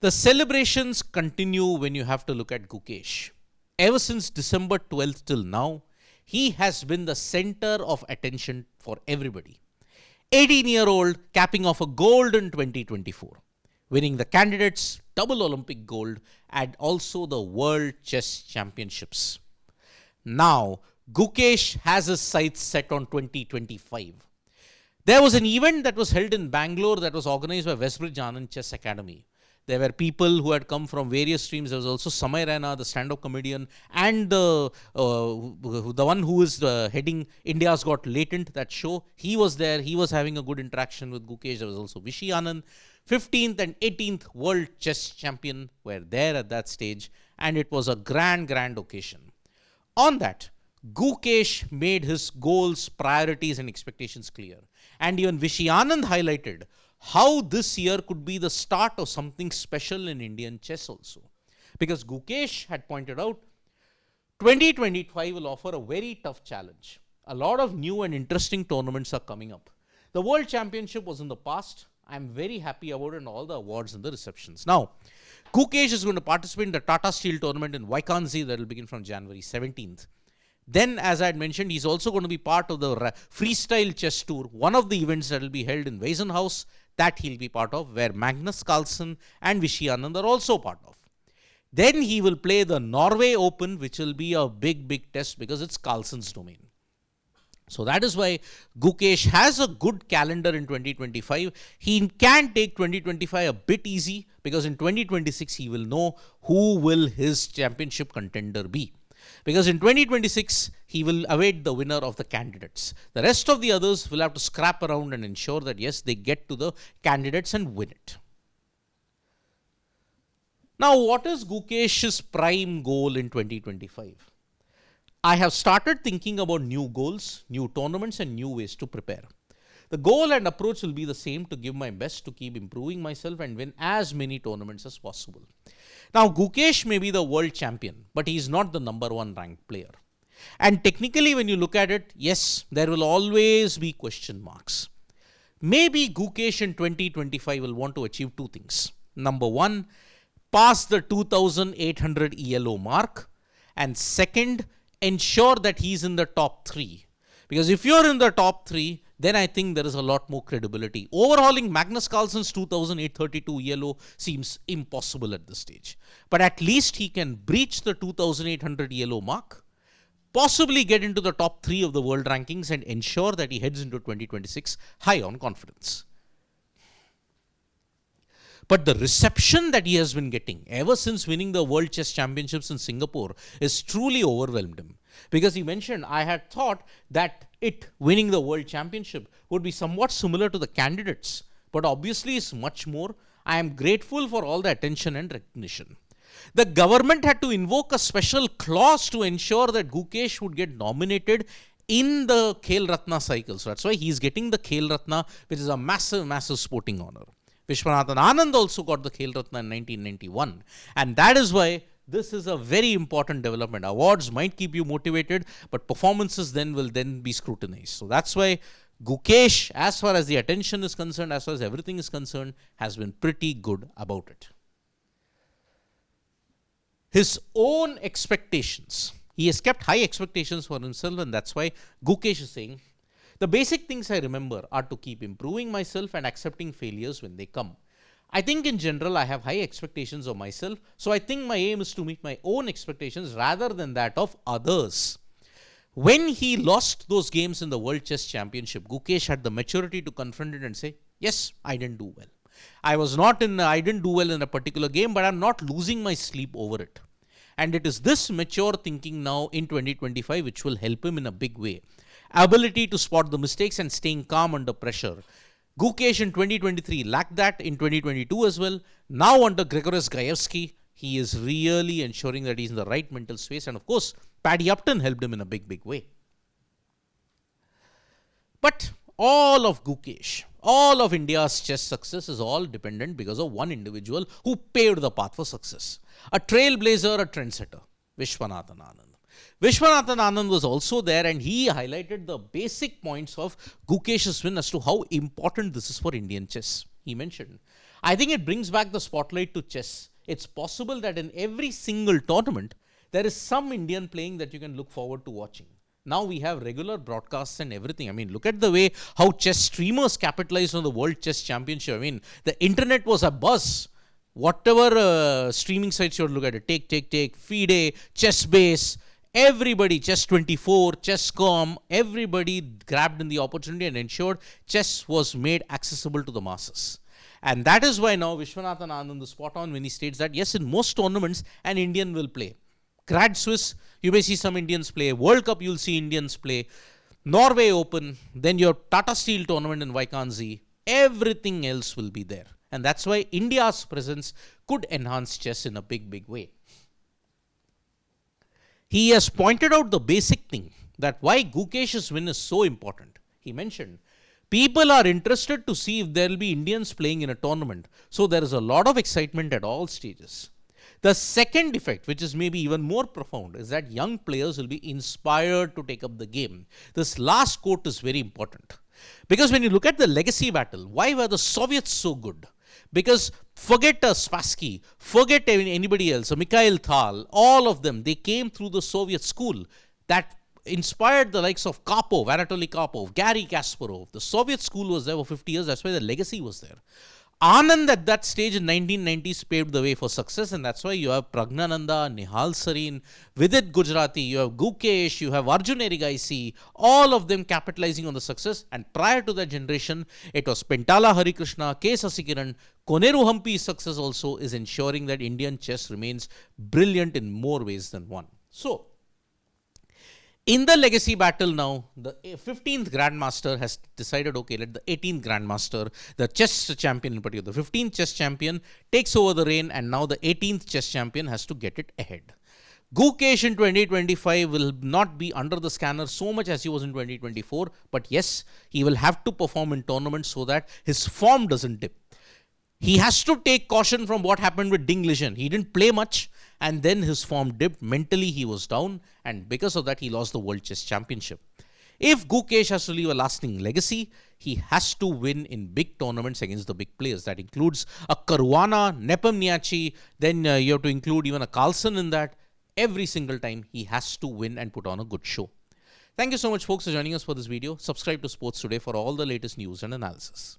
The celebrations continue when you have to look at Gukesh. Ever since December 12th till now, he has been the center of attention for everybody. 18-year-old capping off a gold in 2024, winning the candidates double Olympic gold and also the World Chess Championships. Now, Gukesh has his sights set on 2025. There was an event that was held in Bangalore that was organized by Vishy Anand Chess Academy. There were people who had come from various streams. There was also Samay Raina, the stand-up comedian, and the one who is heading India's Got Latent, that show. He was there. He was having a good interaction with Gukesh. There was also Vishy Anand. 15th and 18th World Chess Champion were there at that stage, and it was a grand occasion. On that, Gukesh made his goals, priorities, and expectations clear. And even Vishy Anand highlighted how this year could be the start of something special in Indian chess also. Because Gukesh had pointed out, 2025 will offer a very tough challenge. A lot of new and interesting tournaments are coming up. The World Championship was in the past. I'm very happy about it and all the awards and the receptions. Now, Gukesh is going to participate in the Tata Steel tournament in Wijk that will begin from January 17th. Then, as I had mentioned, he's also going to be part of the freestyle chess tour, one of the events that will be held in Wiesenhaus, that he'll be part of, where Magnus Carlsen and Vishy Anand are also part of. Then he will play the Norway Open, which will be a big test because it's Carlsen's domain. So that is why Gukesh has a good calendar in 2025. He can take 2025 a bit easy because in 2026 he will know who will his championship contender be. Because in 2026, he will await the winner of the candidates. The rest of the others will have to scrap around and ensure that, yes, they get to the candidates and win it. Now, what is Gukesh's prime goal in 2025? I have started thinking about new goals, new tournaments, and new ways to prepare. The goal and approach will be the same: to give my best to keep improving myself and win as many tournaments as possible. Now, Gukesh may be the world champion, but he is not the number one ranked player. And technically, when you look at it, yes, there will always be question marks. Maybe Gukesh in 2025 will want to achieve two things. Number one, pass the 2,800 ELO mark. And second, ensure that he is in the top 3. Because if you're in the top 3, then I think there is a lot more credibility. Overhauling Magnus Carlsen's 2,832 ELO seems impossible at this stage. But at least he can breach the 2,800 ELO mark, possibly get into the top 3 of the world rankings, and ensure that he heads into 2026 high on confidence. But the reception that he has been getting ever since winning the World Chess Championships in Singapore is truly overwhelmed him. Because he mentioned, I had thought that winning the World Championship would be somewhat similar to the candidates, but obviously it's much more. I am grateful for all the attention and recognition. The government had to invoke a special clause to ensure that Gukesh would get nominated in the Khel Ratna cycle. So that's why he's getting the Khel Ratna, which is a massive sporting honor. Viswanathan Anand also got the Khel Ratna in 1991. And that is why this is a very important development. Awards might keep you motivated, but performances will be scrutinized. So that's why Gukesh, as far as the attention is concerned, as far as everything is concerned, has been pretty good about it. His own expectations. He has kept high expectations for himself, and that's why Gukesh is saying, the basic things I remember are to keep improving myself and accepting failures when they come. I think in general I have high expectations of myself, so I think my aim is to meet my own expectations rather than that of others. When he lost those games in the World Chess Championship, Gukesh had the maturity to confront it and say, yes, I didn't do well. I didn't do well in a particular game, but I'm not losing my sleep over it. And it is this mature thinking now in 2025 which will help him in a big way. Ability to spot the mistakes and staying calm under pressure. Gukesh in 2023 lacked that, in 2022 as well. Now under Grigoris Gaevsky, he is really ensuring that he's in the right mental space. And of course, Paddy Upton helped him in a big way. But all of Gukesh, all of India's chess success is all dependent because of one individual who paved the path for success. A trailblazer, a trendsetter, Viswanathan Anand. Viswanathan Anand was also there, and he highlighted the basic points of Gukesh's win as to how important this is for Indian chess. He mentioned, I think it brings back the spotlight to chess. It's possible that in every single tournament, there is some Indian playing that you can look forward to watching. Now we have regular broadcasts and everything. I mean, look at the way how chess streamers capitalized on the World Chess Championship. I mean, the internet was a buzz. Whatever streaming sites you look at it, take, FIDE, ChessBase, everybody, Chess24, Chesscom, everybody grabbed in the opportunity and ensured chess was made accessible to the masses. And that is why now Viswanathan Anand is spot on when he states that yes, in most tournaments, an Indian will play. Grad Swiss, you may see some Indians play. World Cup, you'll see Indians play. Norway Open, then your Tata Steel tournament in Wijk. Everything else will be there. And that's why India's presence could enhance chess in a big way. He has pointed out the basic thing that why Gukesh's win is so important. He mentioned, people are interested to see if there will be Indians playing in a tournament. So there is a lot of excitement at all stages. The second effect, which is maybe even more profound, is that young players will be inspired to take up the game. This last quote is very important. Because when you look at the legacy battle, why were the Soviets so good? Because forget Spassky, forget anybody else, Mikhail Tal, all of them, they came through the Soviet school that inspired the likes of Karpov, Anatoly Karpov, Garry Kasparov. The Soviet school was there for 50 years. That's why the legacy was there. Anand at that stage in 1990s paved the way for success, and that's why you have Pragnananda, Nihal Sarin, Vidit Gujarati, you have Gukesh, you have Arjun Erigaisi, all of them capitalizing on the success. And prior to that generation, it was Pentala Harikrishna, K. Sasikiran, Koneru Hampi's success also is ensuring that Indian chess remains brilliant in more ways than one. So, in the legacy battle now, the 15th Grandmaster has decided, okay, let the 18th Grandmaster, the chess champion in particular, the 15th chess champion takes over the reign, and now the 18th chess champion has to get it ahead. Gukesh in 2025 will not be under the scanner so much as he was in 2024, but yes, he will have to perform in tournaments so that his form doesn't dip. He has to take caution from what happened with Ding Lijian. He didn't play much, and then his form dipped. Mentally, he was down, and because of that, he lost the World Chess Championship. If Gukesh has to leave a lasting legacy, he has to win in big tournaments against the big players. That includes a Caruana, Nepomniachtchi, then you have to include even a Carlsen in that. Every single time, he has to win and put on a good show. Thank you so much, folks, for joining us for this video. Subscribe to Sports Today for all the latest news and analysis.